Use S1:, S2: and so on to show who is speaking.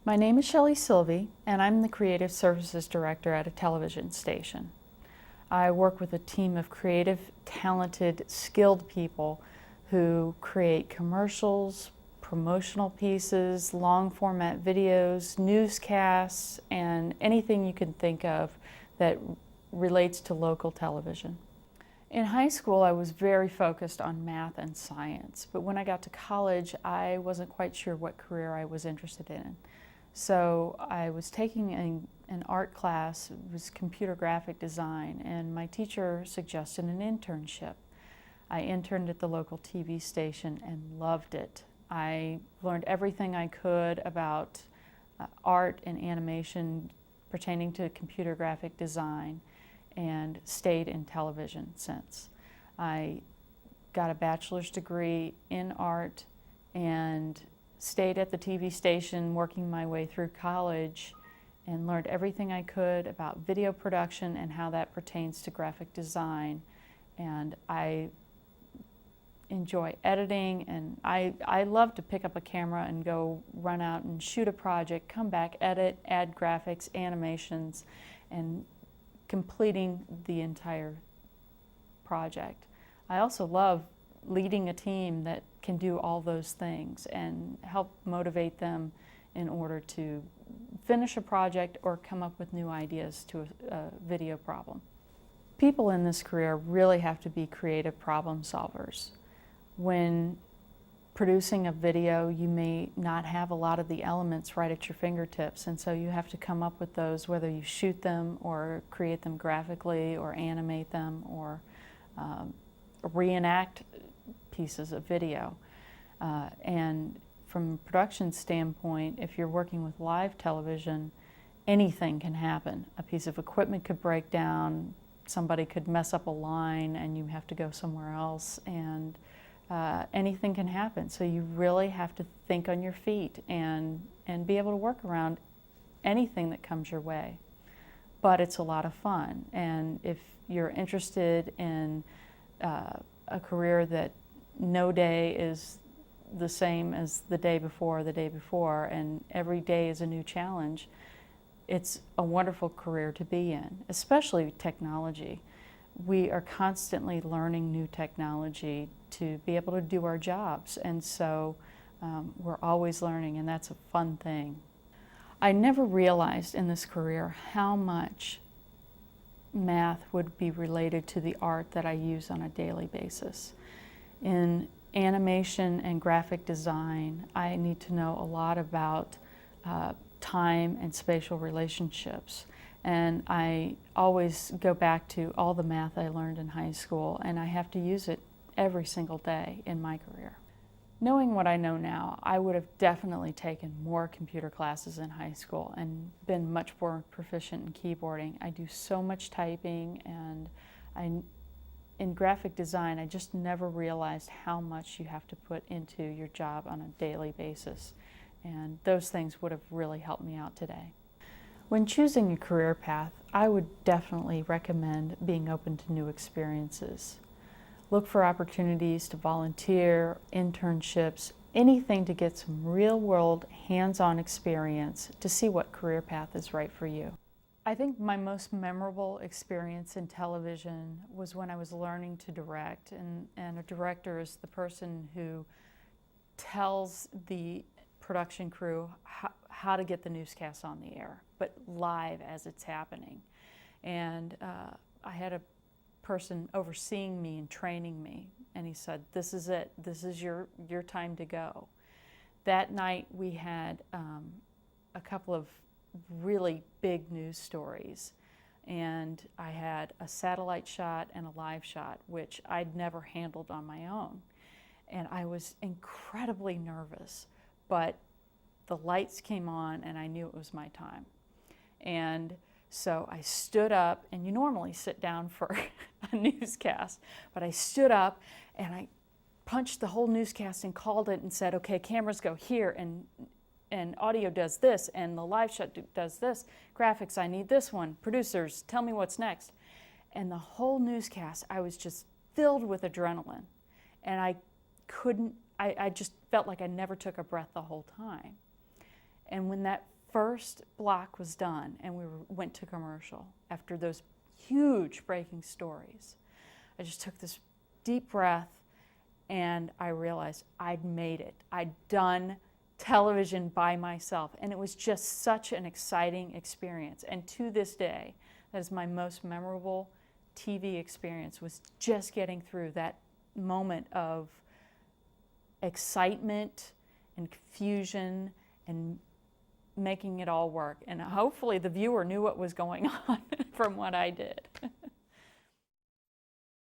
S1: My name is Shelley Sylvie, and I'm the Creative Services Director at a television station. I work with a team of creative, talented, skilled people who create commercials, promotional pieces, long format videos, newscasts, and anything you can think of that relates to local television. In high school, I was very focused on math and science, but when I got to college, I wasn't quite sure what career I was interested in. So I was taking an art class, it was computer graphic design, and my teacher suggested an internship. I interned at the local TV station and loved it. I learned everything I could about art and animation pertaining to computer graphic design and stayed in television since. I got a bachelor's degree in art and stayed at the TV station working my way through college and learned everything I could about video production and how that pertains to graphic design. And I enjoy editing, and I love to pick up a camera and go run out and shoot a project, come back, edit, add graphics, animations, and completing the entire project. I also love leading a team that can do all those things and help motivate them in order to finish a project or come up with new ideas to a video problem. People in this career really have to be creative problem solvers. When producing a video, you may not have a lot of the elements right at your fingertips, and so you have to come up with those, whether you shoot them or create them graphically or animate them or reenact pieces of video. And from a production standpoint, if you're working with live television, anything can happen. A piece of equipment could break down, somebody could mess up a line and you have to go somewhere else, and anything can happen. So you really have to think on your feet and be able to work around anything that comes your way. But it's a lot of fun, and if you're interested in a career that no day is the same as the day before, and every day is a new challenge, it's a wonderful career to be in, especially technology. We are constantly learning new technology to be able to do our jobs, and so we're always learning, and that's a fun thing. I never realized in this career how much math would be related to the art that I use on a daily basis. In animation and graphic design, I need to know a lot about time and spatial relationships. And I always go back to all the math I learned in high school, and I have to use it every single day in my career. Knowing what I know now, I would have definitely taken more computer classes in high school and been much more proficient in keyboarding. I do so much typing, and in graphic design, I just never realized how much you have to put into your job on a daily basis. And those things would have really helped me out today. When choosing a career path, I would definitely recommend being open to new experiences. Look for opportunities to volunteer, internships, anything to get some real-world, hands-on experience to see what career path is right for you. I think my most memorable experience in television was when I was learning to direct, and a director is the person who tells the production crew how to get the newscast on the air, but live as it's happening. And I had a person overseeing me and training me, and he said, "This is it. This is your time to go." That night we had a couple of really big news stories, and I had a satellite shot and a live shot, which I'd never handled on my own. And I was incredibly nervous, but the lights came on and I knew it was my time. And so I stood up, and you normally sit down for a newscast, but I stood up and I punched the whole newscast and called it and said, "Okay, cameras go here, and audio does this, and the live shot does this, graphics, I need this one, producers, tell me what's next." And the whole newscast, I was just filled with adrenaline, and I just felt like I never took a breath the whole time. And when that first block was done and went to commercial after those huge breaking stories, I just took this deep breath and I realized I'd made it. I'd done television by myself, and it was just such an exciting experience. And to this day, that is my most memorable TV experience, was just getting through that moment of excitement and confusion and making it all work. And hopefully the viewer knew what was going on from what I did.